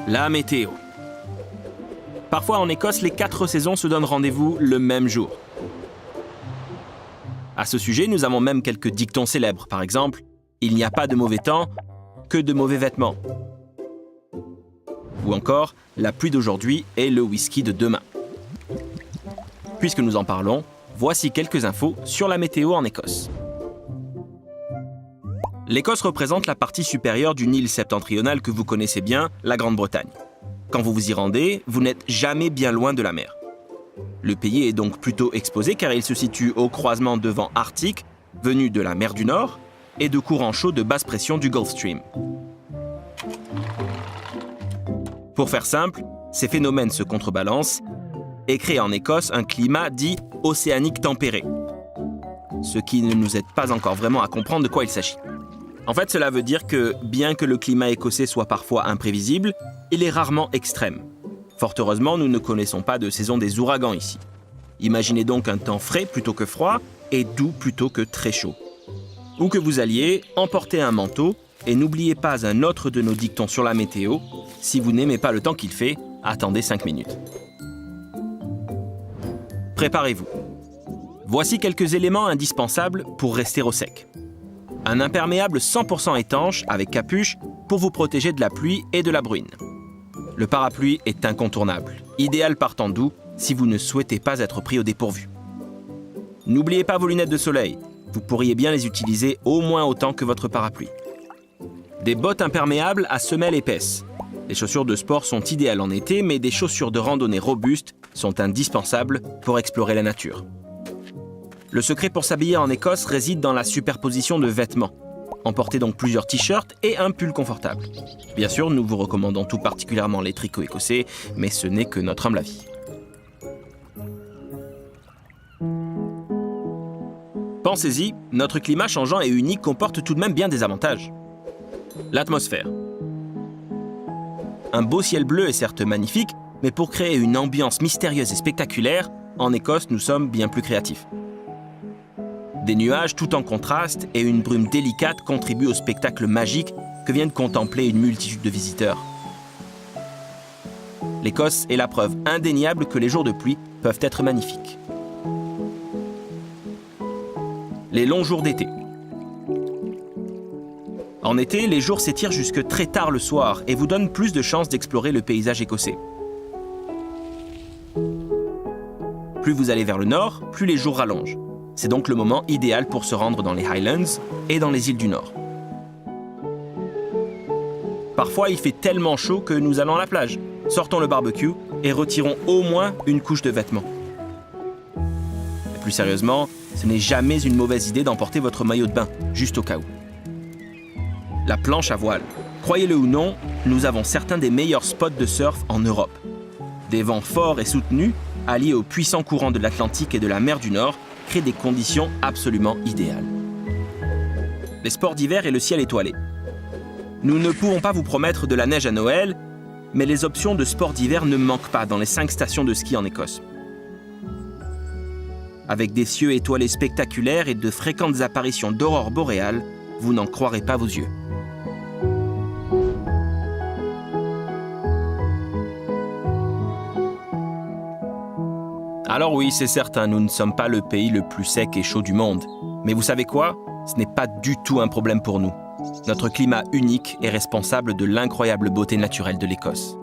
La météo. Parfois en Écosse, les 4 saisons se donnent rendez-vous le même jour. À ce sujet, nous avons même quelques dictons célèbres. Par exemple, il n'y a pas de mauvais temps, que de mauvais vêtements. Ou encore, la pluie d'aujourd'hui est le whisky de demain. Puisque nous en parlons, voici quelques infos sur la météo en Écosse. L'Écosse représente la partie supérieure d'une île septentrionale que vous connaissez bien, la Grande-Bretagne. Quand vous vous y rendez, vous n'êtes jamais bien loin de la mer. Le pays est donc plutôt exposé car il se situe au croisement de vents arctiques venus de la mer du Nord et de courants chauds de basse pression du Gulf Stream. Pour faire simple, ces phénomènes se contrebalancent et créent en Écosse un climat dit océanique tempéré, ce qui ne nous aide pas encore vraiment à comprendre de quoi il s'agit. En fait, cela veut dire que, bien que le climat écossais soit parfois imprévisible, il est rarement extrême. Fort heureusement, nous ne connaissons pas de saison des ouragans ici. Imaginez donc un temps frais plutôt que froid et doux plutôt que très chaud. Où que vous alliez, emportez un manteau et n'oubliez pas un autre de nos dictons sur la météo. Si vous n'aimez pas le temps qu'il fait, attendez 5 minutes. Préparez-vous. Voici quelques éléments indispensables pour rester au sec. Un imperméable 100% étanche avec capuche pour vous protéger de la pluie et de la bruine. Le parapluie est incontournable, idéal par temps doux si vous ne souhaitez pas être pris au dépourvu. N'oubliez pas vos lunettes de soleil, vous pourriez bien les utiliser au moins autant que votre parapluie. Des bottes imperméables à semelles épaisses. Les chaussures de sport sont idéales en été, mais des chaussures de randonnée robustes sont indispensables pour explorer la nature. Le secret pour s'habiller en Écosse réside dans la superposition de vêtements. Emportez donc plusieurs t-shirts et un pull confortable. Bien sûr, nous vous recommandons tout particulièrement les tricots écossais, mais ce n'est que notre humble avis. Pensez-y, notre climat changeant et unique comporte tout de même bien des avantages. L'atmosphère. Un beau ciel bleu est certes magnifique, mais pour créer une ambiance mystérieuse et spectaculaire, en Écosse, nous sommes bien plus créatifs. Des nuages tout en contraste et une brume délicate contribuent au spectacle magique que viennent contempler une multitude de visiteurs. L'Écosse est la preuve indéniable que les jours de pluie peuvent être magnifiques. Les longs jours d'été. En été, les jours s'étirent jusque très tard le soir et vous donnent plus de chances d'explorer le paysage écossais. Plus vous allez vers le nord, plus les jours rallongent. C'est donc le moment idéal pour se rendre dans les Highlands et dans les îles du Nord. Parfois, il fait tellement chaud que nous allons à la plage. Sortons le barbecue et retirons au moins une couche de vêtements. Et plus sérieusement, ce n'est jamais une mauvaise idée d'emporter votre maillot de bain, juste au cas où. La planche à voile. Croyez-le ou non, nous avons certains des meilleurs spots de surf en Europe. Des vents forts et soutenus, alliés aux puissants courants de l'Atlantique et de la mer du Nord, créent des conditions absolument idéales. Les sports d'hiver et le ciel étoilé. Nous ne pouvons pas vous promettre de la neige à Noël, mais les options de sports d'hiver ne manquent pas dans les 5 stations de ski en Écosse. Avec des cieux étoilés spectaculaires et de fréquentes apparitions d'aurores boréales, vous n'en croirez pas vos yeux. Alors oui, c'est certain, nous ne sommes pas le pays le plus sec et chaud du monde. Mais vous savez quoi ? Ce n'est pas du tout un problème pour nous. Notre climat unique est responsable de l'incroyable beauté naturelle de l'Écosse.